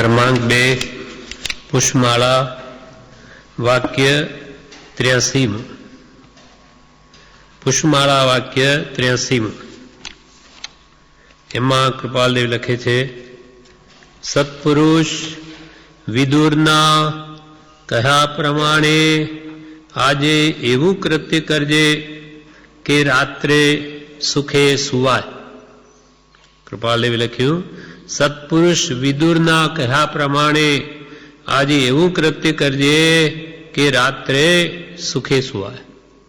क्रमांक 2 पुष्पमाला वाक्य 83 पुष्पमाला वाक्य 83 एमां कृपालदेव लखे छे सत्पुरुष विदुરના કહ્યા પ્રમાણે આજે એવું કૃત્ય કરજે કે રાત્રે સુખે સુવાય. કૃપાલદેવે લખ્યું સત્પુરુષ વિદુરના કહ્યા પ્રમાણે આજે એવું કૃત્ય કરજે કે રાત્રે સુખે સુવાય.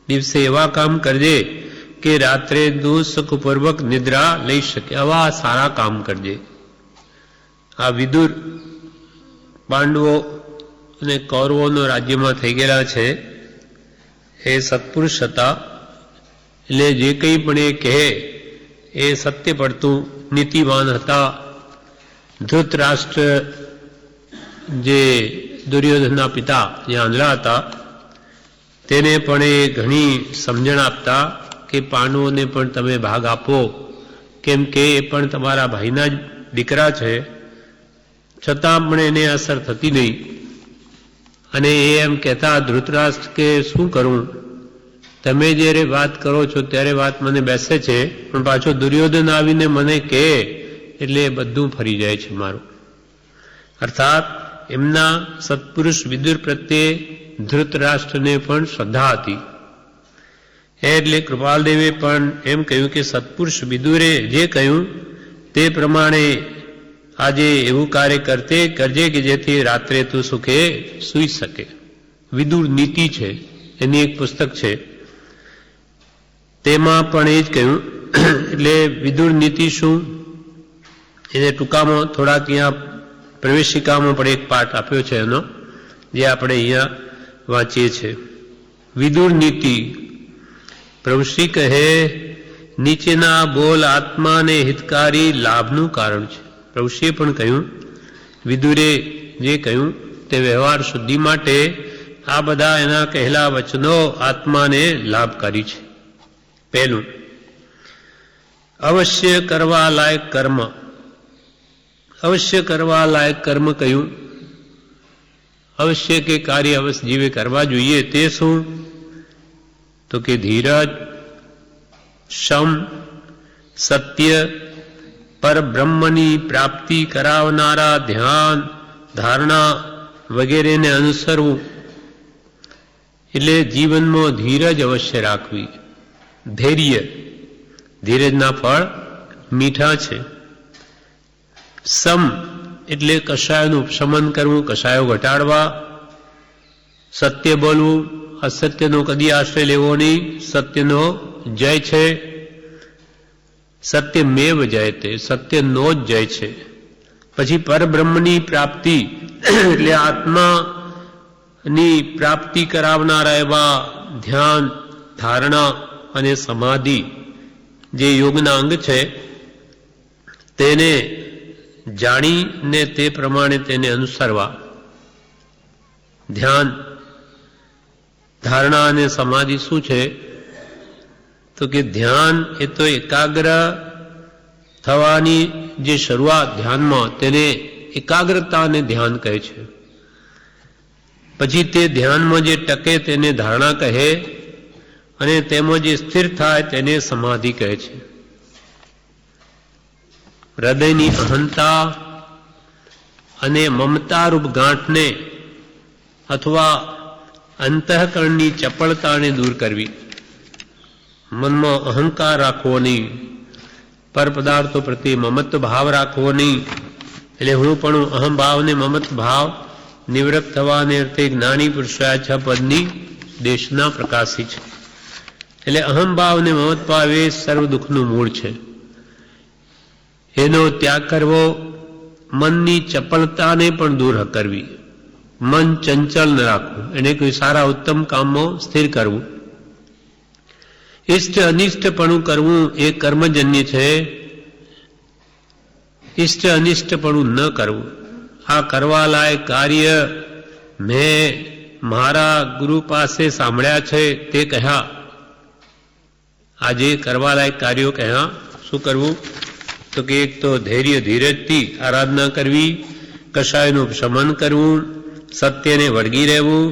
દિવસે એવા કામ કરજે કે રાત્રે સુખપૂર્વક નિદ્રા લઈ શકે. આવા સારા કામ કરજે. આ વિદુર પાંડવો અને કૌરવોનો રાજ્યમાં થઈ ગયેલા છે. એ સત્પુરુષ હતા. એટલે જે કંઈ પણ એ કહે એ સત્ય પડતું નીતિવાન હતા. ધૃતરાષ્ટ્ર જે દુર્યોધનના પિતા જે આંધળા હતા તેને પણ એ ઘણી સમજણ આપતા કે પાંડવોને પણ તમે ભાગ આપો, કેમ કે એ પણ તમારા ભાઈના જ દીકરા છે. છતાં પણ એને અસર થતી નહીં. અને એ એમ કહેતા ધૃતરાષ્ટ્ર કે શું કરું, તમે જ્યારે વાત કરો છો ત્યારે વાત મને બેસે છે, પણ પાછો દુર્યોધન આવીને મને કહે એટલે બધું ફરી જાય છે મારું. અર્થાત એમના સત્પુરુષ વિદુર પ્રત્યે ધૃતરાષ્ટ્રને પણ શ્રદ્ધા હતી. એટલે કૃપાલદેવે પણ એમ કહ્યું કે સત્પુરુષ વિદુરે જે કહ્યું તે પ્રમાણે આજે એવું કાર્ય કરજે કે જેથી રાત્રે તું સુખે સૂઈ શકે. વિદુર નીતિ છે, એની એક પુસ્તક છે, તેમાં પણ એ જ કહ્યું. એટલે વિદુર નીતિ શું એને ટૂંકામાં થોડાક અહીંયા પ્રવેશિકામાં પણ એક પાઠ આપ્યો છે એનો, જે આપણે અહીંયા વાંચીએ છીએ. વિદુર નીતિ. પ્રભુશ્રી કહે નીચેના બોલ આત્માને હિતકારી લાભનું કારણ છે. પ્રભુશ્રીએ પણ કહ્યું, વિદુરે જે કહ્યું તે વ્યવહાર શુદ્ધિ માટે આ બધા એના કહેલા વચનો આત્માને લાભકારી છે. પહેલું, અવશ્ય કરવા લાયક કર્મ. અવશ્ય કરવા લાયક કર્મ કહ્યું. અવશ્ય કે કાર્ય અવશ્ય જીવે કરવા જોઈએ તે શું? તો કે ધીરજ, શમ, સત્ય, પરબ્રહ્મની પ્રાપ્તિ કરાવનારા ધ્યાન, ધારણા વગેરેને અનુસરવું. એટલે જીવનમાં ધીરજ અવશ્ય રાખવી. ધૈર્ય, ધીરજના ફળ મીઠા છે. સમ એટલે કશાયનું ઉપશમન કરવું, કશાયો ઘટાડવા. સત્ય બોલવું, અસત્યનો કદી આશ્રય લેવો નહીં, સત્યનો જય છે. સત્યમેવ જયતે, સત્યનો જ જય છે. પછી પરબ્રહ્મની પ્રાપ્તિ એટલે આત્માની પ્રાપ્તિ કરાવનારા એવા ધ્યાન, ધારણા અને સમાધિ જે યોગના અંગ છે તેને જાણીને તે પ્રમાણે તેને અનુસરવા. ધ્યાન, ધારણા અને સમાધિ શું છે? તો કે ધ્યાન એ તો એકાગ્ર થવાની જે શરૂઆત ધ્યાનમાં તેને એકાગ્રતા અને ધ્યાન કહે છે. પછી તે ધ્યાનમાં જે ટકે તેને ધારણા કહે, અને તેમાં જે સ્થિર થાય તેને સમાધિ કહે છે. હૃદયની અહંતા અને મમતારૂપ ગાંઠને અથવા અંતઃકરણની ચપળતાને દૂર કરવી. મનમાં અહંકાર રાખવો નહીં, પર પદાર્થો પ્રત્યે મમત્વ ભાવ રાખવો નહીં. એટલે હું પણ અહંભાવને મમત્વ ભાવ નિવૃત્ત થવાને અર્થે જ્ઞાની પુરુષોએ 6 પદની દેશના પ્રકાશી છે. એટલે અહંભાવ અને મમત્વ ભાવ એ સર્વ દુઃખનું મૂળ છે. એનો ત્યાગ કરવો, મનની ચપળતાને પણ દૂર કરવી. મન ચંચલ ન રાખવું, એને કોઈ સારા ઉત્તમ કામમાં સ્થિર કરવું. ઇષ્ટ અનિષ્ટપણું કરવું એ કર્મજન્ય છે. ઇષ્ટ અનિષ્ટપણું ન કરવું. આ કરવા લાયક કાર્ય મેં મારા ગુરુ પાસે સાંભળ્યા છે તે કહ્યા. આજે કરવા લાયક કાર્યો કહ્યા. શું કરવું? તો કે એક તો ધૈર્ય ધીરજથી આરાધના કરવી, કશાયનું શમન કરવું, સત્યને વળગી રહેવું,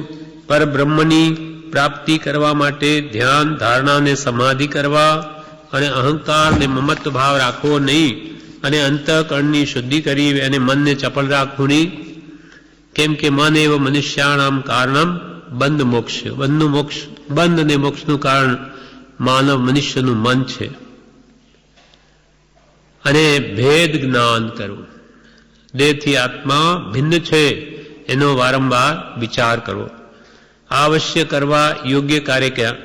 પરબ્રહ્મની પ્રાપ્તિ કરવા માટે ધ્યાન, ધારણા અને સમાધિ કરવા, અને અહંકાર ને મમત્વ ભાવ રાખવો નહીં, અને અંતઃકરણની શુદ્ધિ કરી અને મનને ચપળ રાખવું નહીં. કેમ કે મન એવ મનુષ્યાણામ કારણમ બંધ મોક્ષ. બંધ અને મોક્ષનું કારણ માનવ મનુષ્યનું મન છે. અને ભેદ જ્ઞાન કરવું, દેહથી આત્મા ભિન્ન છે એનો વારંવાર વિચાર કરવો. અવશ્ય કરવા યોગ્ય કાર્ય કયા?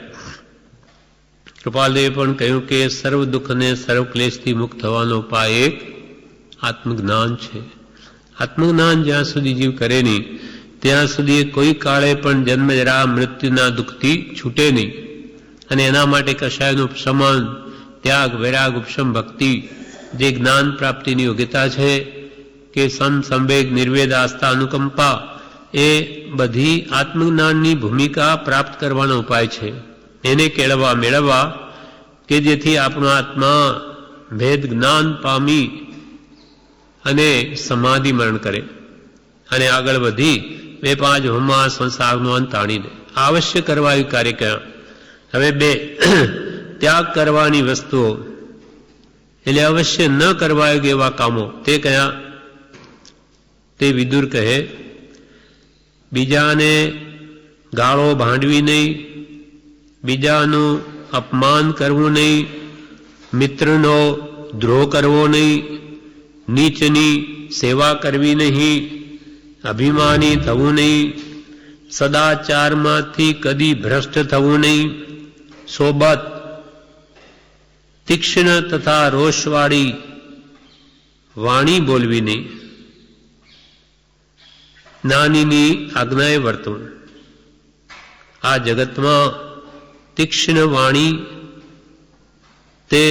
કૃપાલદેવે પણ કહ્યું કે સર્વ દુઃખ અને સર્વ ક્લેશથી મુક્ત થવાનો ઉપાય એક આત્મજ્ઞાન છે. આત્મજ્ઞાન જ્યાં સુધી જીવ કરે નહીં ત્યાં સુધી કોઈ કાળે પણ જન્મ જરા મૃત્યુના દુઃખથી છૂટે નહીં. અને એના માટે કશાયનું શમન, ત્યાગ, વૈરાગ, ઉપશમ, ભક્તિ જે જ્ઞાન પ્રાપ્તિની યોગ્યતા છે કે સંવેગ, નિર્વેદ, આસ્થા, અનુકંપા એ બધી આત્મજ્ઞાનની ભૂમિકા પ્રાપ્ત કરવાનો ઉપાય છે. એને કેળવવા મેળવવા કે જેથી આપણો આત્મા ભેદ જ્ઞાન પામી અને સમાધિ મરણ કરે અને આગળ વધી 2-5 હોમમાં સંસારનો અંત આણી દે. અવશ્ય કરવા એવું કાર્ય કયા? હવે 2 ત્યાગ કરવાની વસ્તુઓ એટલે અવશ્ય ન કરવા યોગ્ય એવા કામો તે કયા? તે વિદુર કહે, બીજાને ગાળો ભાંડવી નહીં, બીજાનું અપમાન કરવું નહીં, મિત્રનો દ્રોહ કરવો નહીં, નીચની સેવા કરવી નહીં, અભિમાની થવું નહીં, સદાચારમાંથી કદી ભ્રષ્ટ થવું નહીં, સોબત તીક્ષ્ણ તથા રોષવાળી વાણી બોલવી નહીં, જ્ઞાનીની આજ્ઞાએ વર્તવું. આ જગતમાં તીક્ષ્ણ વાણી તે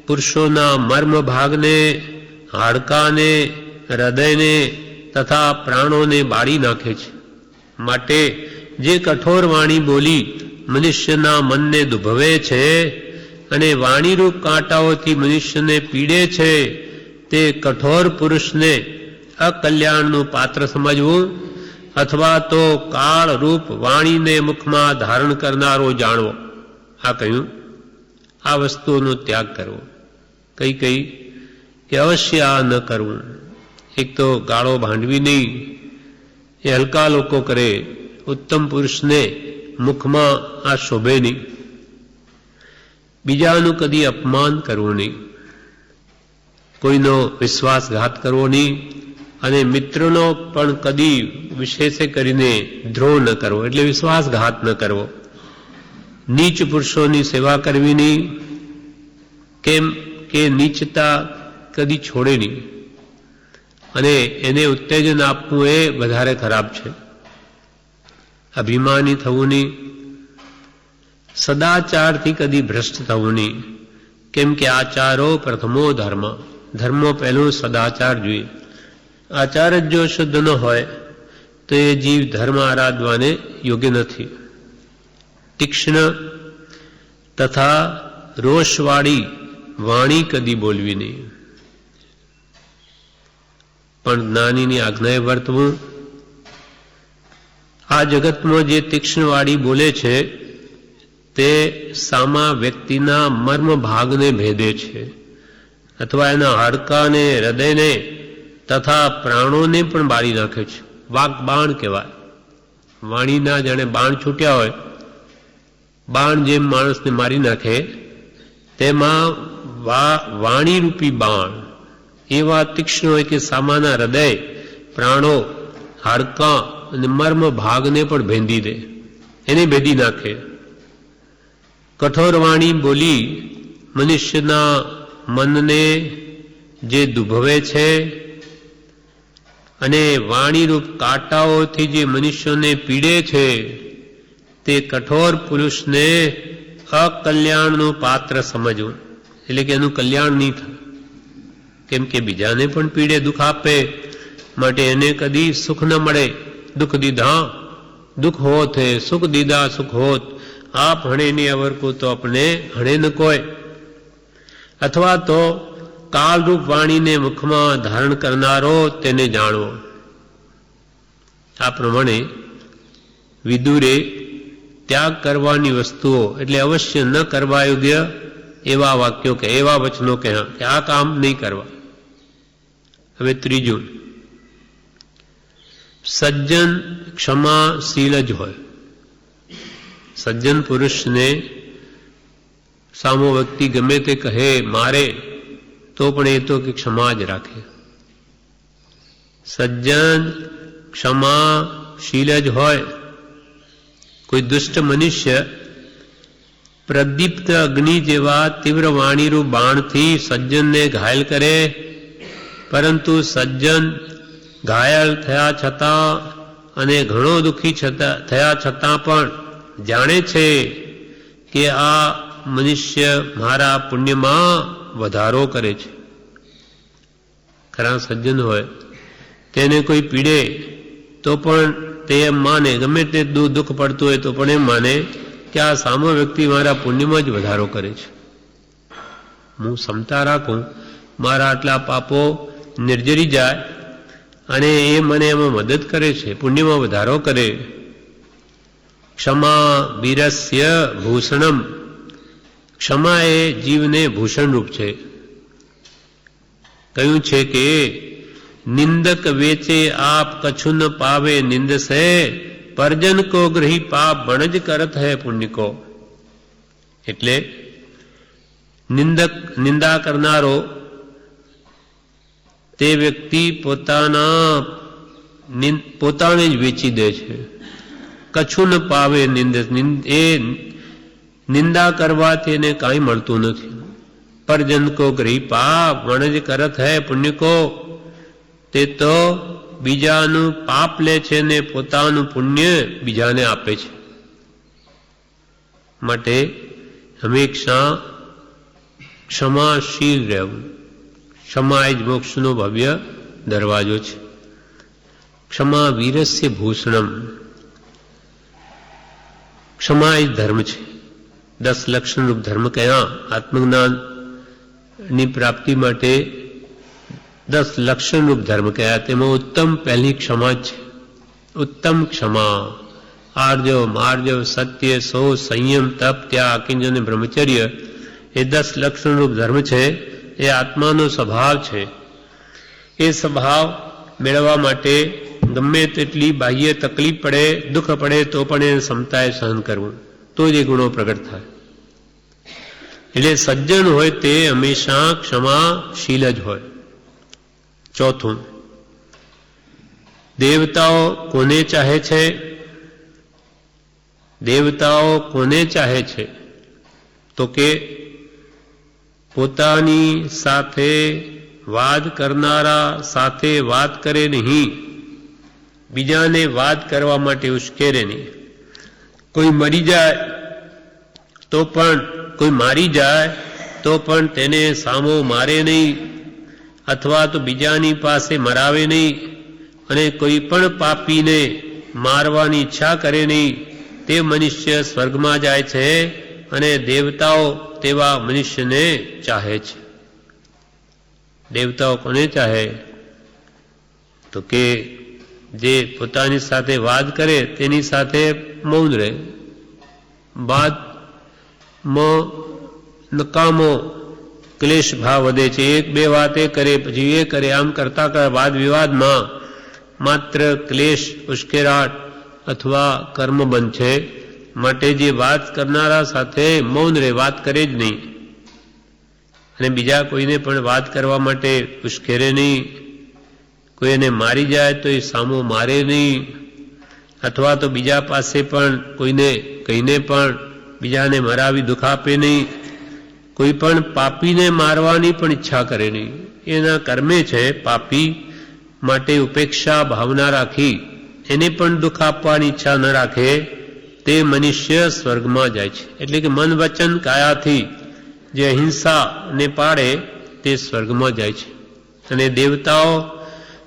પુરુષોના મર્મ ભાગને, હાડકાને, હૃદયને તથા પ્રાણોને બાળી નાખે છે. માટે જે કઠોર વાણી બોલી મનુષ્યના મનને દુભવે છે અને વાણીરૂપ કાંટાઓથી મનુષ્યને પીડે છે તે કઠોર પુરુષને અકલ્યાણનું પાત્ર સમજવું અથવા તો કાળરૂપ વાણીને મુખમાં ધારણ કરનારો જાણવો. આ કહ્યું આ વસ્તુઓનો ત્યાગ કરવો. કઈ કઈ કે અવશ્ય આ ન કરવું. એક તો ગાળો ભાંડવી નહીં, એ હલકા લોકો કરે, ઉત્તમ પુરુષને મુખમાં આ શોભે નહીં. બીજાનું કદી અપમાન કરવું નહીં, કોઈનો વિશ્વાસઘાત કરવો નહીં, અને મિત્રનો પણ કદી વિશેષે કરીને દ્રોહ ન કરવો એટલે વિશ્વાસઘાત ન કરવો. નીચ પુરુષોની સેવા કરવી નહીં, કેમ કે નીચતા કદી છોડે નહીં અને એને ઉત્તેજન આપવું એ વધારે ખરાબ છે. અભિમાની થવું નહીં, સદાચારથી કદી ભ્રષ્ટ થવું નહીં, કેમ કે આચારો પ્રથમો ધર્મ. ધર્મો પહેલું સદાચાર જોઈએ. આચાર જ જો શુદ્ધ ન હોય તો એ જીવ ધર્મ આરાધવાને યોગ્ય નથી. તીક્ષ્ણ તથા રોષવાળી વાણી કદી બોલવી નહીં, પણ જ્ઞાનીની આજ્ઞાએ વર્તવું. આ જગતમાં જે તીક્ષ્ણ વાળી બોલે છે તે સામા વ્યક્તિના મર્મ ભાગને ભેદે છે અથવા એના હાડકાને, હૃદયને તથા પ્રાણોને પણ બાળી નાખે છે. વાક બાણ કહેવાય. વાણીના જાણે બાણ છૂટ્યા હોય, બાણ જેમ માણસને મારી નાખે તેમાં વાણીરૂપી બાણ એવા તીક્ષ્ણ હોય કે સામાના હૃદય, પ્રાણો, હાડકાં અને મર્મ ભાગને પણ ભેદી દે, એને ભેદી નાખે. કઠોર વાણી બોલી મનુષ્યના મનને જે દુભવે છે અને વાણીરૂપ કાંટાઓથી જે મનુષ્યોને પીડે છે તે કઠોર પુરુષને અકલ્યાણનું પાત્ર સમજવું એટલે કે એનું કલ્યાણ નહીં થાય. કેમ કે બીજાને પણ પીડે, દુઃખ આપે, માટે એને કદી સુખ ન મળે. દુઃખ દીધા દુઃખ હોત હે, સુખ દીધા સુખ હોત, આપ હણે ની અવર કો તો अपने હણે ન કોઈ. અથવા તો કાળરૂપ વાણીને મુખમાં ધારણ કરનારો તેને જાણવો. આ પ્રમાણે વિદુરે ત્યાગ કરવાની વસ્તુઓ એટલે અવશ્ય ન કરવા યોગ્ય એવા વાક્યો કે એવા વચનો કે આ કામ નહીં કરવા. હવે ત્રીજું, સજ્જન ક્ષમાશીલ જ હોય. સજ્જન પુરુષને સામો વ્યક્તિ ગમે તે કહે મારે તો પણ એ તો કે ક્ષમા જ રાખે. સજ્જન ક્ષમાશીલ જ હોય. કોઈ દુષ્ટ મનુષ્ય પ્રદીપ્ત અગ્નિ જેવા તીવ્ર વાણીરૂપ બાણથી સજ્જનને ઘાયલ કરે, પરંતુ સજ્જન ઘાયલ થયા છતાં અને ઘણો દુઃખી થયા છતાં પણ જાણે છે કે આ મનુષ્ય મારા પુણ્યમાં વધારો કરે છે. ખરા સજ્જન હોય તેને કોઈ પીડે તો પણ તે એમ માને, ગમે તે દુઃખ પડતું હોય તો પણ એમ માને કે આ સામો વ્યક્તિ મારા પુણ્યમાં જ વધારો કરે છે. હું ક્ષમતા રાખું, મારા આટલા પાપો નિર્જરી જાય અને એ મને એમાં મદદ કરે છે, પુણ્યમાં વધારો કરે. ક્ષમા વીરસ્ય ભૂષણમ. ક્ષમા એ જીવને ભૂષણરૂપ છે. કહ્યું છે કે નિંદક વેચે આપ કછુન પાવે નિંદસે, પરજન કો ગ્રહી પાપ બણજ કરત હૈ પુણ્ય કો. એટલે નિંદા કરનારો તે વ્યક્તિ પોતાને જ વેચી દે છે. કછુન પાવે એ નિંદા કરવાથી એને કાંઈ મળતું નથી. પરજન કો ગ્રહી પાપ બણજ કરત હૈ પુણ્ય કો. તે તો બીજાનું પાપ લે છે ને પોતાનું પુણ્ય બીજાને આપે છે. માટે હંમેશા ક્ષમાશીલ રહેવું. ક્ષમા એ જ મોક્ષનો ભવ્ય દરવાજો છે. ક્ષમા વીરસ્ય ભૂષણમ. ક્ષમા એ ધર્મ છે. 10 લક્ષણરૂપ ધર્મ કયા? આત્મજ્ઞાનની પ્રાપ્તિ માટે 10 લક્ષણરૂપ ધર્મ કયા? તેમાં ઉત્તમ પહેલી ક્ષમા છે. ઉત્તમ ક્ષમા. આર્જવ માર્જવ સત્ય સો સંયમ તપ ત્યાગ કિંજન બ્રહ્મચર્ય એ 10 લક્ષણરૂપ ધર્મ છે. એ આત્માનો સ્વભાવ છે. એ સ્વભાવ મેળવવા માટે ગમે તેટલી બાહ્ય તકલીફ પડે, દુઃખ પડે તો પણ એને ક્ષમતાએ સહન કરવું, તો જ એ ગુણો પ્રગટ થાય. એટલે સજ્જન હોય તે હંમેશા ક્ષમાશીલ જ હોય. ચોથું, દેવતાઓ કોને ચાહે છે? દેવતાઓ કોને ચાહે છે? તો કે પોતાની સાથે વાદ કરનારા સાથે વાત કરે નહીં, બીજાને વાત કરવા માટે ઉશ્કેરે નહીં. કોઈ મરી જાય તો પણ, કોઈ મારી જાય તો પણ તેને સામો મારે નહીં, અથવા તો બીજાની પાસે મરાવે નહીં, અને કોઈ પણ પાપીને મારવાની ઈચ્છા કરે નહીં. તે મનુષ્ય સ્વર્ગમાં જાય છે અને દેવતાઓ તેવા મનુષ્યને ચાહે છે. દેવતાઓ કોને ચાહે? તો કે જે પોતાની સાથે વાદ કરે તેની સાથે મૌન રહે. વાદમાં નકામો ક્લેશ ભાવ વધે છે. એક બે વાત એ કરે પછી એ કરે, આમ કરતા કરતા વાદ વિવાદમાં માત્ર ક્લેશ ઉશ્કેરાટ અથવા કર્મ બંધ છે. માટે જે વાત કરનારા સાથે મૌન રહે, વાત કરે જ નહીં, અને બીજા કોઈને પણ વાત કરવા માટે ઉશ્કેરે નહીં. કોઈ એને મારી જાય તો એ સામો મારે નહીં, અથવા તો બીજા પાસે પણ કોઈને કહીને પણ બીજાને મરાવી દુઃખ આપે નહીં. કોઈ પણ પાપીને મારવાની પણ ઈચ્છા કરે નહીં. એના કર્મે છે પાપી, માટે ઉપેક્ષા ભાવના રાખી એને પણ દુઃખ આપવાની ઈચ્છા ન રાખે તે મનુષ્ય સ્વર્ગમાં જાય છે. એટલે કે મન વચન કાયાથી જે અહિંસાને પાળે તે સ્વર્ગમાં જાય છે. અને દેવતાઓ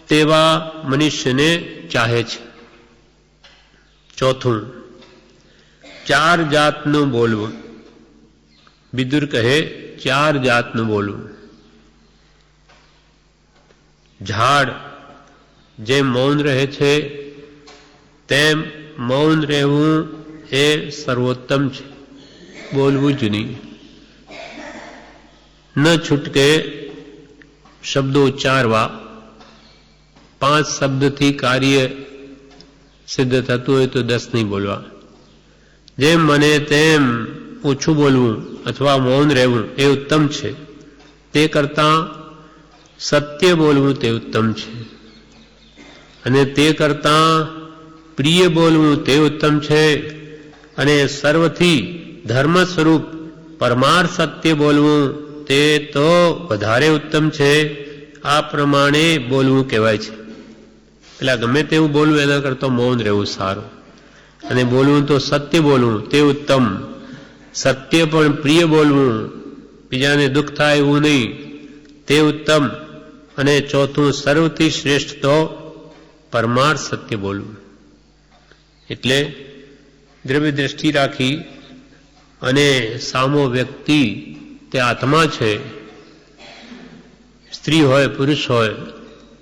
તેવા મનુષ્યને ચાહે છે. ચોથું, 4 જાતનું બોલવું. વિદુર કહે 4 જાતનું બોલવું. ઝાડ જે મૌન રહે છે તેમ મૌન રહેવું એ સર્વોત્તમ છે, બોલવું જ નહીં. ન છૂટકે શબ્દો ઉચ્ચારવા, 5 શબ્દથી કાર્ય સિદ્ધ થતું હોય તો 10 નહીં બોલવા. જેમ મને તેમ ઓછું બોલવું અથવા મૌન રહેવું એ ઉત્તમ છે. તે કરતાં સત્ય બોલવું તે ઉત્તમ છે, અને તે કરતાં પ્રિય બોલવું તે ઉત્તમ છે, અને સર્વથી ધર્મ સ્વરૂપ પરમાર્થ સત્ય બોલવું તે તો વધારે ઉત્તમ છે. આ પ્રમાણે બોલવું કહેવાય છે. એટલે ગમે તેવું બોલવું એના કરતાં મૌન રહેવું સારું, અને બોલવું તો સત્ય બોલવું તે ઉત્તમ. સત્ય પણ પ્રિય બોલવું, બીજાને દુઃખ થાય એવું નહીં, તે ઉત્તમ. અને ચોથું સર્વથી શ્રેષ્ઠ તો પરમાર્થ સત્ય બોલવું. એટલે દ્રવ્ય દ્રષ્ટિ રાખી અને સામો વ્યક્તિ તે આત્મા છે, સ્ત્રી હોય પુરુષ હોય,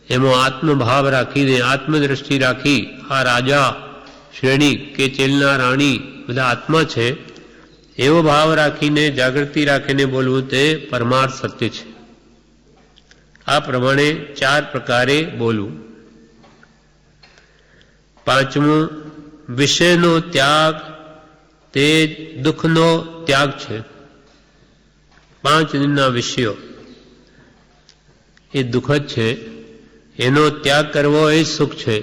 એમાં આત્મભાવ રાખીને આત્મદ્રષ્ટિ રાખી આ રાજા શ્રેણી કે ચેલના રાણી બધા આત્મા છે એવો ભાવ રાખીને જાગૃતિ રાખીને બોલવું તે પરમાર્થ સત્ય છે. આ પ્રમાણે 4 પ્રકારે બોલવું. 5મું વિષયનો ત્યાગ તે દુઃખનો ત્યાગ છે. 5 દિનના વિષયો એ દુઃખ જ છે, એનો ત્યાગ કરવો એ સુખ છે.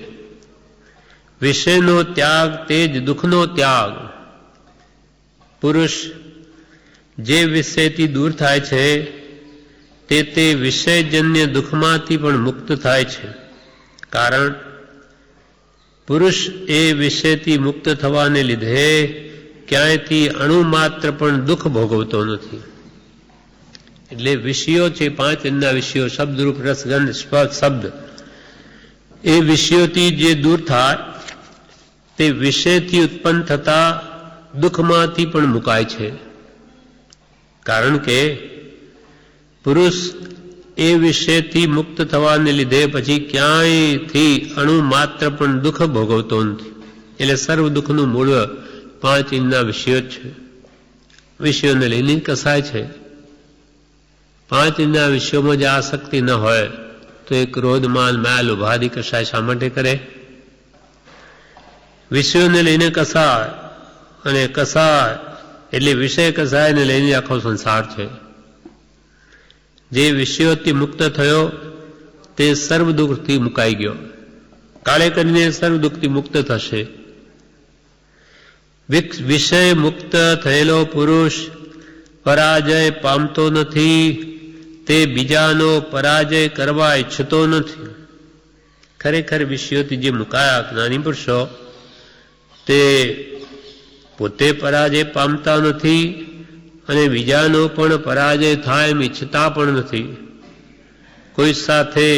વિષયનો ત્યાગ તે જ દુઃખનો ત્યાગ. પુરુષ જે વિષયથી દૂર થાય છે તે વિષયજન્ય દુઃખમાંથી પણ મુક્ત થાય છે. કારણ પુરુષ એ વિષયથી મુક્ત થવાને લીધે ક્યાંયથી અણુ માત્ર પણ દુઃખ ભોગવતો નથી. એટલે વિષયો છે 5 એમના વિષયો, શબ્દ રૂપ રસ ગંધ સ્પર્શ શબ્દ, એ વિષયોથી જે દૂર થાય તે વિષયથી ઉત્પન્ન થતા દુઃખમાંથી પણ મુકાય છે. કારણ કે પુરુષ એ વિષયથી મુક્ત થવાને લીધે પછી ક્યાંયથી અણુ માત્ર પણ દુઃખ ભોગવતો નથી. એટલે સર્વ દુઃખનું મૂળ 5 ઇંચના વિષયો જ છે. વિષયોને લઈને કસાય છે. 5 ઇંચના વિષયોમાં જે આસક્તિ ન હોય તો એ ક્રોધ માન માયા લોભાદી કસાય શા માટે કરે? વિષયોને લઈને કસાય, અને કસાય એટલે વિષય કસાયને લઈને આખો સંસાર છે. જે વિષયોથી મુક્ત થયો તે સર્વ દુઃખથી મુકાઈ ગયો. કાળે કરીને સર્વ દુઃખથી મુક્ત થશે. વિષય મુક્ત થયેલો પુરુષ પરાજય પામતો નથી, તે બીજાનો પરાજય કરવા ઈચ્છતો નથી. ખરેખર વિષયોથી જે મુકાયા જ્ઞાની પુરુષો તે પોતે પરાજય પામતા નથી અને બીજાનો પણ પરાજય થાય એમ ઈચ્છતા પણ નથી. કોઈ સાથે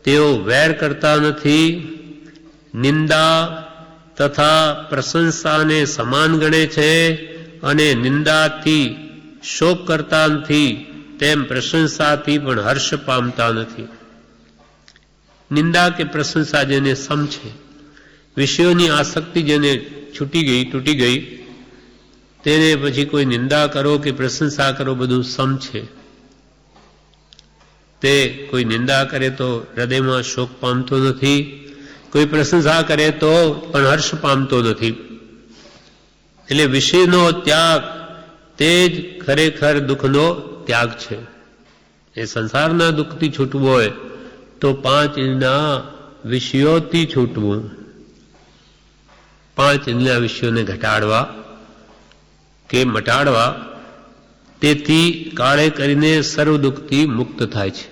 તેઓ વેર કરતા નથી. નિંદા તથા પ્રશંસાને સમાન ગણે છે, અને નિંદાથી શોક કરતા નથી, તેમ પ્રશંસાથી પણ હર્ષ પામતા નથી. નિંદા કે પ્રશંસા જેને સમ છે, વિષયોની આસક્તિ જેને છૂટી ગઈ તૂટી ગઈ, તેને પછી કોઈ નિંદા કરો કે પ્રશંસા કરો બધું સમ છે. તે કોઈ નિંદા કરે તો હૃદયમાં શોક પામતો નથી, કોઈ પ્રશંસા કરે તો પણ હર્ષ પામતો નથી. એટલે વિષયનો ત્યાગ તે જ ખરેખર દુઃખનો ત્યાગ છે. એ સંસારના દુઃખથી છૂટવું હોય તો 5 ઇંચના વિષયોથી છૂટવું. 5 ઇંચના વિષયોને ઘટાડવા કે મટાડવા, તેથી કાળે કરીને સર્વ દુઃખથી મુક્ત થાય છે.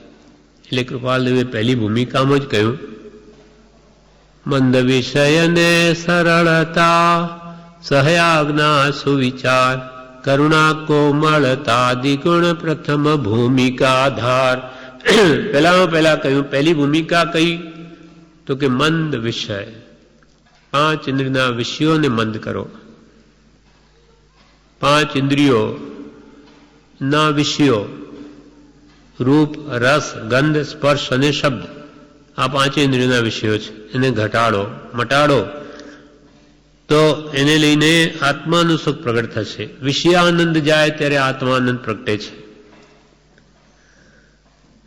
એટલે કૃપાલદેવે પહેલી ભૂમિકામાં જ કહ્યું, મંદ વિષયને સરળતા સહયાજ્ઞા સુવિચાર કરુણા કોમળતા દ્વિગુણ પ્રથમ ભૂમિકા આધાર. પહેલામાં પહેલા કહ્યું, પહેલી ભૂમિકા કઈ તો કે મંદ વિષય. 5 ઇન્દ્રિયના વિષયોને મંદ કરો. 5 ઇન્દ્રિયો ના વિષયો રૂપ રસ ગંધ સ્પર્શ અને શબ્દ, આ 5 ઇન્દ્રિયોના વિષયો છે. એને ઘટાડો મટાડો તો એને લઈને આત્માનું સુખ પ્રગટ થશે. વિષયાનંદ જાય ત્યારે આત્માનંદ પ્રગટે છે.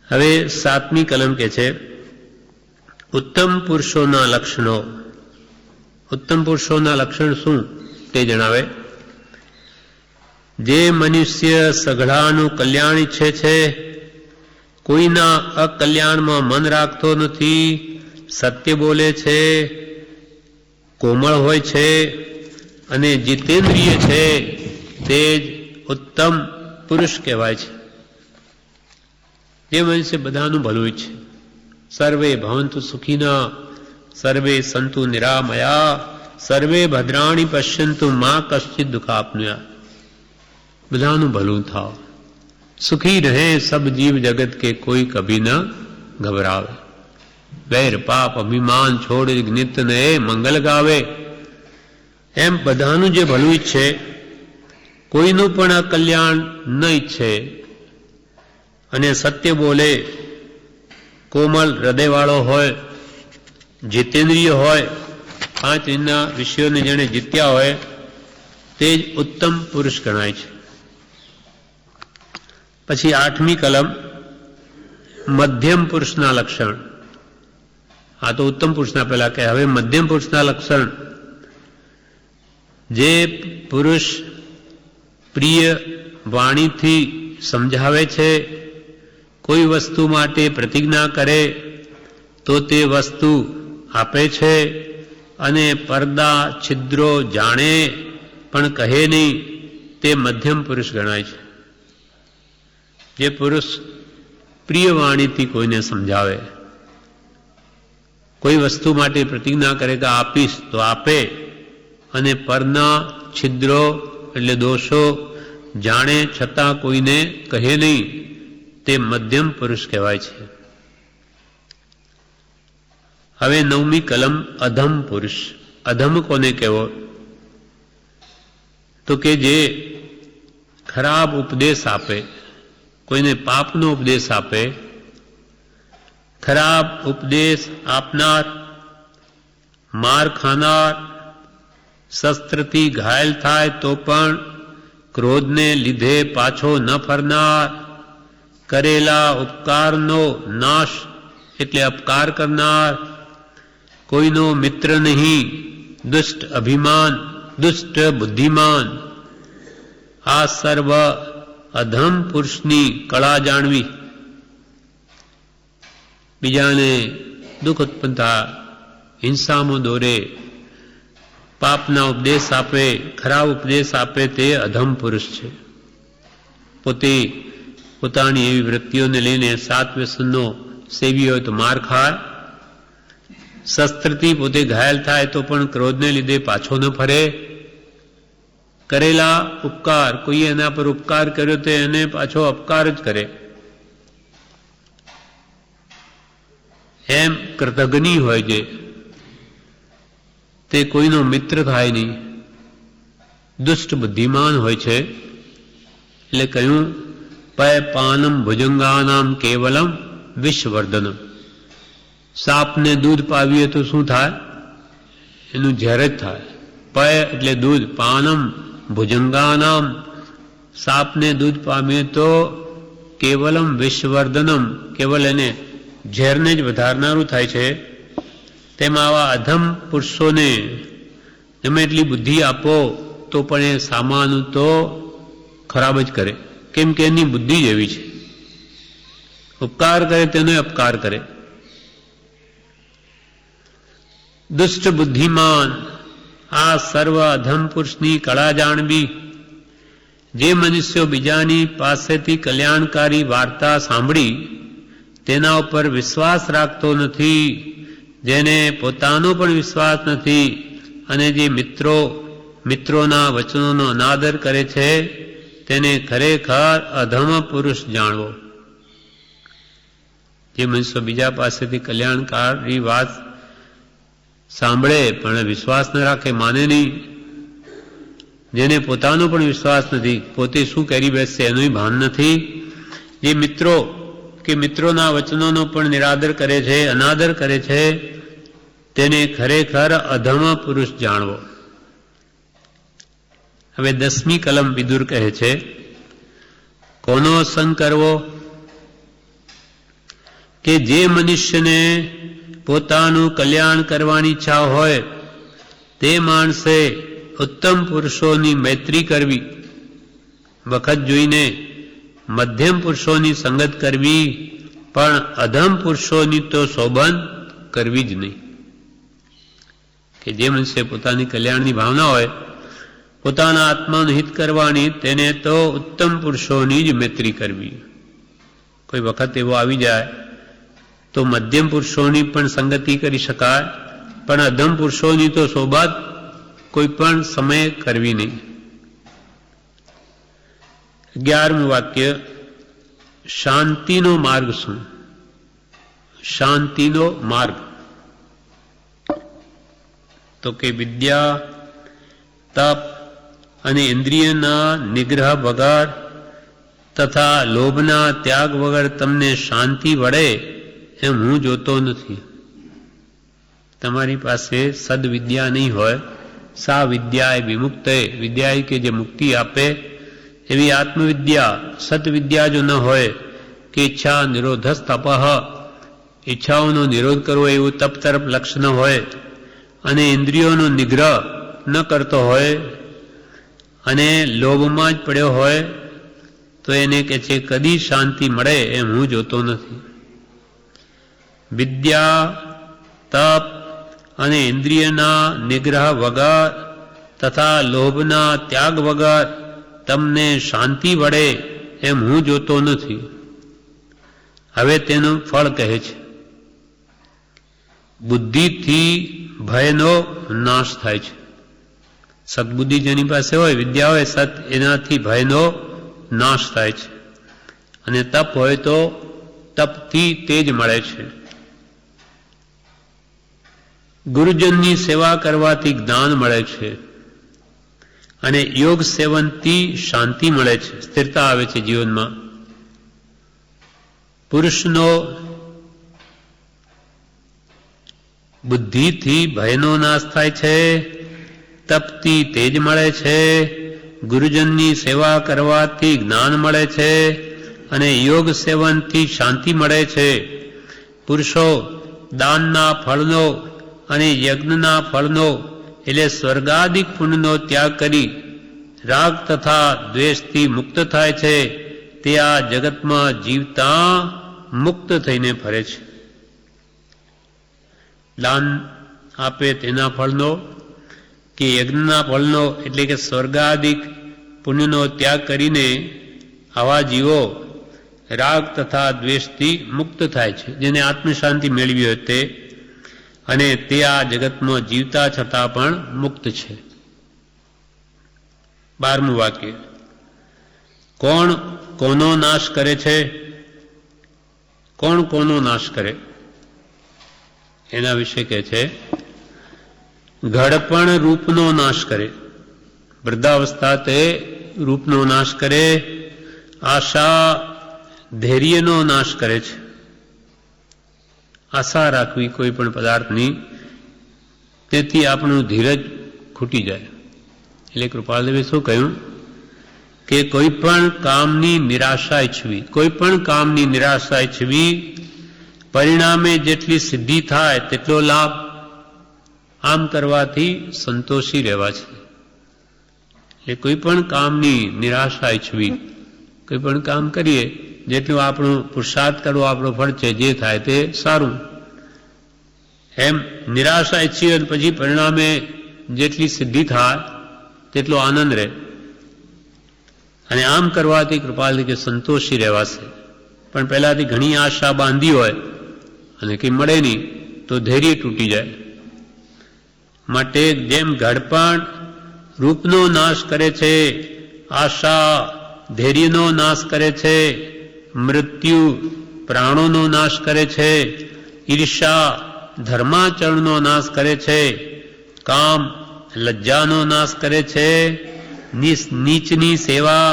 હવે 7મી કલમ કે છે ઉત્તમ પુરુષોના લક્ષણો. ઉત્તમ પુરુષોના લક્ષણ શું તે જણાવે. જે મનુષ્ય સઘળાનું કલ્યાણ ઈચ્છે છે, કોઈના અકલ્યાણમાં મન રાખતો નથી, સત્ય બોલે છે, કોમળ હોય છે અને જીતેન્દ્રિય છે, તે જ ઉત્તમ પુરુષ કહેવાય છે. જે મનુષ્ય બધાનું ભલું ઈચ્છે, સર્વે ભવંતુ સુખીના, સર્વે સંતુ નિરામયા, સર્વે ભદ્રાણી પશ્યંતુ મા કશ્ચિત દુઃખાપનુયા. બધાનું ભલું થાવ, સુખી રહે સબ જીવ જગત કે કોઈ કભી ન ઘબરાવે. વૈર પાપ અભિમાન છોડ નિત્ય નયે મંગલ ગાવે. એમ બધાનું જે ભલું ઈચ્છે, કોઈનું પણ અકલ્યાણ ન ઈચ્છે અને સત્ય બોલે, કોમળ હૃદયવાળો હોય, જીતેન્દ્રિય હોય, 5 વિષયોને જેણે જીત્યા હોય તે જ ઉત્તમ પુરુષ ગણાય છે. પછી 8મી કલમ મધ્યમ પુરુષના લક્ષણ. આ તો ઉત્તમ પુરુષના પહેલા કહે, હવે મધ્યમ પુરુષના લક્ષણ. જે પુરુષ પ્રિય વાણીથી સમજાવે છે, કોઈ વસ્તુ માટે પ્રતિજ્ઞા કરે તો તે વસ્તુ આપે છે અને પડદા છિદ્રો જાણે પણ કહે નહીં, તે મધ્યમ પુરુષ ગણાય છે. જે પુરુષ પ્રિય વાણીથી કોઈને સમજાવે, કોઈ વસ્તુ માટે પ્રતિજ્ઞા કરે કે આપીશ તો આપે અને પરના છિદ્રો એટલે દોષો જાણે છતાં કોઈને કહે નહીં, તે મધ્યમ પુરુષ કહેવાય છે. હવે 9મી કલમ અધમ પુરુષ. અધમ કોને કહેવો? તો કે જે ખરાબ ઉપદેશ આપે, કોઈને પાપનો ઉપદેશ આપે, ખરાબ ઉપદેશ આપનાર, માર ખાનાર, શસ્ત્રથી ઘાયલ થાય તો પણ ક્રોધને લીધે પાછો ન ફરનાર, કરેલા ઉપકારનો નાશ એટલે અપકાર કરનાર, કોઈનો મિત્ર નહીં, દુષ્ટ અભિમાન, દુષ્ટ બુદ્ધિમાન. આ સર્વ અધમ પુરુષની કળા જાણવી. બીજાને દુઃખ ઉત્પન્ન થાય, હિંસામાં દોરે, પાપના ઉપદેશ આપે, ખરાબ ઉપદેશ આપે, તે અધમ પુરુષ છે. પોતે પોતાની એવી વૃત્તિઓને લઈને 7 વ્યસનનો સેવી હોય તો માર ખાય, શસ્ત્રથી પોતે ઘાયલ થાય તો પણ ક્રોધને લીધે પાછો ન ફરે, કરેલા ઉપકાર, કોઈ એના પર ઉપકાર કર્યો તો એને પાછો અપકાર જ કરે, એમ કૃતજ્ઞ હોય છે, તે કોઈનો મિત્ર થાય નહીં. દુષ્ટ બુદ્ધિમાન હોય છે એટલે કહ્યું પય પાનમ ભુજંગાનામ કેવલમ વિષવર્ધનમ. સાપને દૂધ પાવીએ તો શું થાય? એનું ઝેર જ થાય. પય એટલે દૂધ, પાનમ ભુજંગાનામ, સાપને દૂધ પામીએ તો કેવલમ વિષવર્ધનમ, કેવલ એને ઝેરને જ વધારનારું થાય છે. તેમાં આવા અધમ પુરુષોને તમે એટલી બુદ્ધિ આપો તો પણ એ સામાનું તો ખરાબ જ કરે, કેમ કે એની બુદ્ધિ જ એવી છે. ઉપકાર કરે તેનો અપકાર કરે. દુષ્ટ બુદ્ધિમાન. આ સર્વ અધમ પુરુષની કળા જાણવી. જે મનુષ્યો બીજાની પાસેથી કલ્યાણકારી વાર્તા સાંભળી તેના ઉપર વિશ્વાસ રાખતો નથી, જેને પોતાનો પણ વિશ્વાસ નથી અને જે મિત્રોના વચનોનો અનાદર કરે છે, તેને ખરેખર અધમ પુરુષ જાણવો. જે મનુષ્ય બીજા પાસેથી કલ્યાણકારી વાત સાંભળે પણ વિશ્વાસ ન રાખે, માને નહીં, જેને પોતાનો પણ વિશ્વાસ નથી, પોતે શું કરી બેસશે એનું ભાન નથી, જે મિત્રો કે મિત્રોના વચનોનો પણ નિરાદર કરે છે, અનાદર કરે છે, તેને ખરેખર અધમ પુરુષ જાણવો. હવે 10મી કલમ વિદુર કહે છે, કોનો સંગ કરવો? કે જે મનુષ્યને પોતાનું કલ્યાણ કરવાની ઈચ્છા હોય તે માણસે ઉત્તમ પુરુષોની મૈત્રી કરવી, વખત જોઈને મધ્યમ પુરુષોની સંગત કરવી, પણ અધમ પુરુષોની તો શોભન કરવી જ નહીં. કે જે મનુષ્ય પોતાની કલ્યાણની ભાવના હોય, પોતાના આત્માનું હિત કરવાની, તેને તો ઉત્તમ પુરુષોની જ મૈત્રી કરવી. કોઈ વખત એવો આવી જાય તો મધ્યમ પુરુષોની પણ સંગતિ કરી શકાય, પણ અધમ પુરુષોની તો સોબત કોઈ પણ સમયે કરવી નહીં. 11મું વાક્ય, શાંતિનો માર્ગ શું? શાંતિનો માર્ગ તો કે વિદ્યા, તપ અને ઇન્દ્રિયના નિગ્રહ વગર તથા લોભના ત્યાગ વગર તમને શાંતિ વળે એમ હું જોતો નથી. તમારી પાસે સદવિદ્યા નહીં હોય, સા વિદ્યા એ વિમુક્ત વિદ્યા કે જે મુક્તિ આપે એવી આત્મવિદ્યા, સતવિદ્યા જો ન હોય કે ઈચ્છા નિરોધસ તપઃ, ઈચ્છાઓનો નિરોધ કરવો એવું તપ તરફ લક્ષ્ય ન હોય, અને ઇન્દ્રિયોનો નિગ્રહ ન કરતો હોય અને લોભમાં જ પડ્યો હોય, તો એને કે છે કદી શાંતિ મળે એમ હું જોતો નથી. વિદ્યા, તપ અને ઇન્દ્રિયના નિગ્રહ વગર તથા લોભના ત્યાગ વગર તમને શાંતિ વળે એમ હું જોતો નથી. હવે તેનું ફળ કહે છે, બુદ્ધિથી ભયનો નાશ થાય છે. સદબુદ્ધિ જેની પાસે હોય, વિદ્યા હોય સત, એનાથી ભયનો નાશ થાય છે. અને તપ હોય તો તપથી તેજ મળે છે. ગુરુજનની સેવા કરવાથી જ્ઞાન મળે છે, અને યોગ સેવનથી શાંતિ મળે છે, સ્થિરતા આવે છે જીવનમાં. પુરુષનો બુદ્ધિથી ભયનો નાશ થાય છે, તપથી તેજ મળે છે, ગુરુજનની સેવા કરવાથી જ્ઞાન મળે છે, અને યોગ સેવનથી શાંતિ મળે છે. પુરુષો દાનના ફળનો અને યજ્ઞના ફળનો એટલે સ્વર્ગાદિક પુણ્યનો ત્યાગ કરી રાગ તથા દ્વેષથી મુક્ત થાય છે. તે આ જગતમાં જીવતા મુક્ત થઈને ફરે છે. દાન આપે તેના ફળનો કે યજ્ઞના ફળનો એટલે કે સ્વર્ગાદિક પુણ્યનો ત્યાગ કરીને આવા જીવો રાગ તથા દ્વેષથી મુક્ત થાય છે, જેને આત્મશાંતિ મેળવી હોય તે, અને તે આ જગતમાં જીવતા છતાં પણ મુક્ત છે. 12મું વાક્ય, કોણ કોનો નાશ કરે છે? કોણ કોનો નાશ કરે એના વિશે કહે છે, ઘડપણ રૂપનો નાશ કરે. વૃદ્ધાવસ્થા તે રૂપનો નાશ કરે. આશા ધૈર્યનો નાશ કરે છે. આશા રાખવી કોઈ પણ પદાર્થની, તેથી આપણું ધીરજ ખૂટી જાય. એટલે કૃપાલદેવે શું કહ્યું કે કોઈ પણ કામની નિરાશા ઈચ્છવી, કોઈ પણ કામની નિરાશા ઈચ્છવી, પરિણામે જેટલી સિદ્ધિ થાય તેટલો લાભ. આમ કરવાથી સંતોષી રહેવા છે. એટલે કોઈ પણ કામની નિરાશા ઈચ્છવી, કોઈ પણ કામ કરીએ જેટલું આપણું પુરુષાર્થ કરવો આપણો ફળ છે, જે થાય તે સારું. એમ નિરાશા ઈચ્છીએ પછી પરિણામે જેટલી સિદ્ધિ થાય તેટલો આનંદ રહે. અને આમ કરવાથી કૃપાલથી કે સંતોષી રહેવાશે. પણ પહેલાથી ઘણી આશા બાંધી હોય અને કંઈ મળે નહીં તો ધૈર્ય તૂટી જાય. માટે જેમ ઘડપણ રૂપનો નાશ કરે છે, આશા ધૈર્યનો નાશ કરે છે, મૃત્યુ પ્રાણોનો નાશ કરે છે, ઈર્ષા ધર્માચરણનો નાશ કરે છે, કામ લજ્જાનો નાશ કરે છે, નીચની સેવા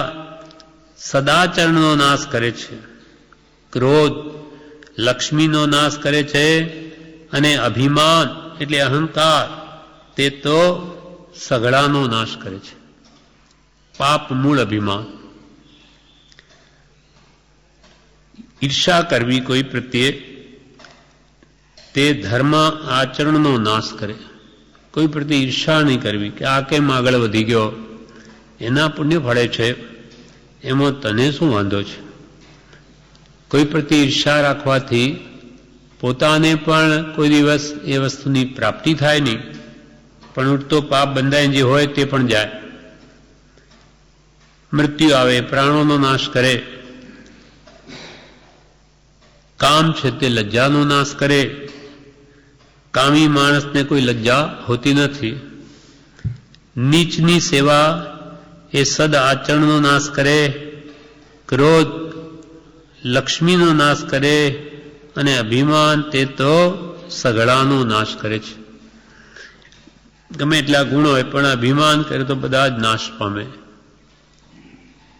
સદાચરણનો નાશ કરે છે, ક્રોધ લક્ષ્મીનો નાશ કરે છે, અને અભિમાન એટલે અહંકાર તે તો સઘળાનો નાશ કરે છે. પાપ મૂળ અભિમાન. ઈર્ષા કરવી કોઈ પ્રત્યે તે ધર્મ આચરણનો નાશ કરે. કોઈ પ્રત્યે ઈર્ષા નહીં કરવી કે આ કેમ આગળ વધી ગયો, એના પુણ્ય ફળે છે, એમાં તને શું વાંધો છે. કોઈ પ્રત્યે ઈર્ષા રાખવાથી પોતાને પણ કોઈ દિવસ એ વસ્તુની પ્રાપ્તિ થાય નહીં, પણ ઉઠતો પાપ બંધાઈને જે હોય તે પણ જાય. મૃત્યુ આવે, પ્રાણોનો નાશ કરે. કામ છે તે લજ્જાનો નાશ કરે. કામી માણસને કોઈ લજ્જા હોતી નથી. નીચની સેવા એ સદ આચરણનો નાશ કરે. ક્રોધ લક્ષ્મીનો નાશ કરે. અને અભિમાન તે તો સઘળાનો નાશ કરે છે. ગમે એટલા ગુણ હોય પણ અભિમાન કરે તો બધા જ નાશ પામે.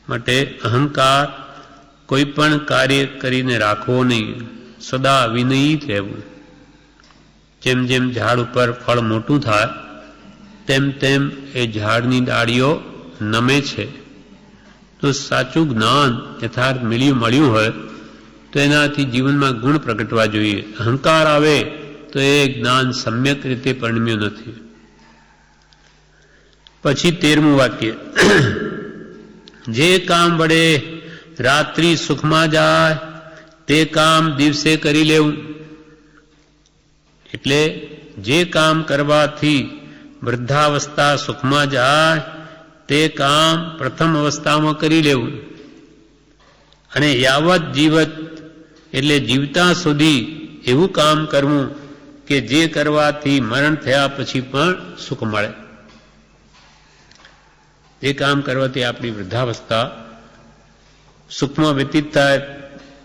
માટે અહંકાર કોઈ પણ કાર્ય કરીને રાખવો નહીં, સદા વિનયી રહેવું. જેમ જેમ ઝાડ ઉપર ફળ મોટું થાય તેમ તેમ એ ઝાડની ડાળીઓ નમે છે. તો સાચું જ્ઞાન યથાર્થ મળ્યું હોય તો એનાથી જીવનમાં ગુણ પ્રગટવા જોઈએ. અહંકાર આવે તો એ જ્ઞાન સમ્યક રીતે પરિણમ્યું નથી. પછી 13મું વાક્ય, જે કામ વડે રાત્રિ સુખમાં જાય તે કામ દિવસે કરી લેવું. એટલે જે કામ કરવાથી વૃદ્ધાવસ્થા સુખમાં જાય તે કામ પ્રથમ અવસ્થામાં કરી લેવું. અને યાવત જીવત એટલે જીવતા સુધી એવું કામ કરવું કે જે કરવાથી મરણ થયા પછી પણ સુખ મળે. જે કામ કરવાથી આપણી વૃદ્ધાવસ્થા સુખમાં વ્યતીત થાય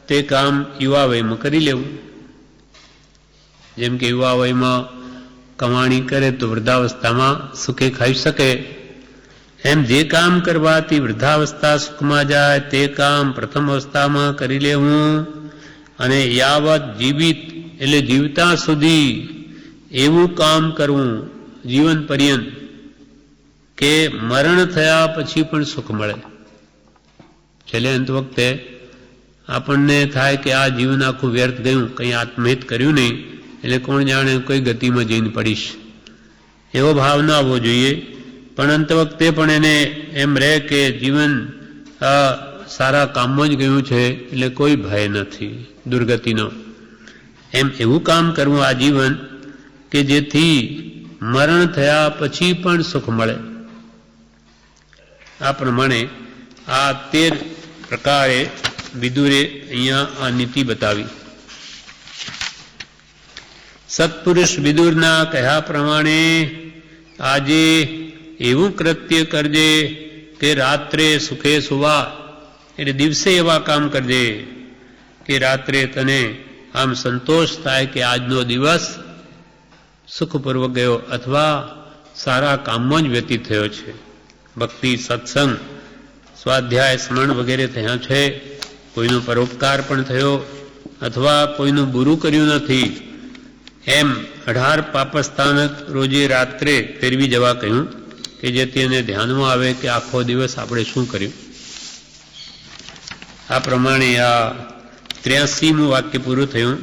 તે કામ યુવા વયમાં કરી લેવું. જેમ કે યુવા વયમાં કમાણી કરે તો વૃદ્ધાવસ્થામાં સુખે ખાઈ શકે, એમ જે કામ કરવાથી વૃદ્ધાવસ્થા સુખમાં જાય તે કામ પ્રથમ અવસ્થામાં કરી લેવું. અને યાવત જીવિત એટલે જીવતા સુધી એવું કામ કરવું જીવન પર્યંત કે મરણ થયા પછી પણ સુખ મળે. છેલ્લે અંત વખતે આપણને થાય કે આ જીવન આખું વ્યર્થ ગયું, કંઈ આત્મહિત કર્યું નહીં, એટલે કોણ જાણે કોઈ ગતિમાં જઈને પડીશ, એવો ભાવ ના આવવો જોઈએ. પણ અંત વખતે પણ એને એમ રહે કે જીવન સારા કામમાં જ ગયું છે, એટલે કોઈ ભય નથી દુર્ગતિનો. એમ એવું કામ કરવું આ જીવન કે જેથી મરણ થયા પછી પણ સુખ મળે. આ પ્રમાણે આ 13 પ્રકારે વિદુરે અહીંયા આ નીતિ બતાવી. સત્પુરુષ વિદુરના કહ્યા પ્રમાણે આજે એવું કૃત્ય કરજે કે રાત્રે સુખે સુવા. એટલે દિવસે એવા કામ કરજે કે રાત્રે તને આમ સંતોષ થાય કે આજનો દિવસ સુખપૂર્વક ગયો, અથવા સારા કામમાં જ વ્યતીત થયો છે. ભક્તિ, સત્સંગ, સ્વાધ્યાય, સ્મરણ વગેરે થયા છે. કોઈનો પરોપકાર પણ થયો, અથવા કોઈનું બુરું કર્યું નથી. એમ 18 પાપસ્થાનક રોજે રાત્રે ફેરવી જવા કહ્યું કે જેથી એને ધ્યાનમાં આવે કે આખો દિવસ આપણે શું કર્યું. આ પ્રમાણે આ 83મું વાક્ય પૂરું થયું.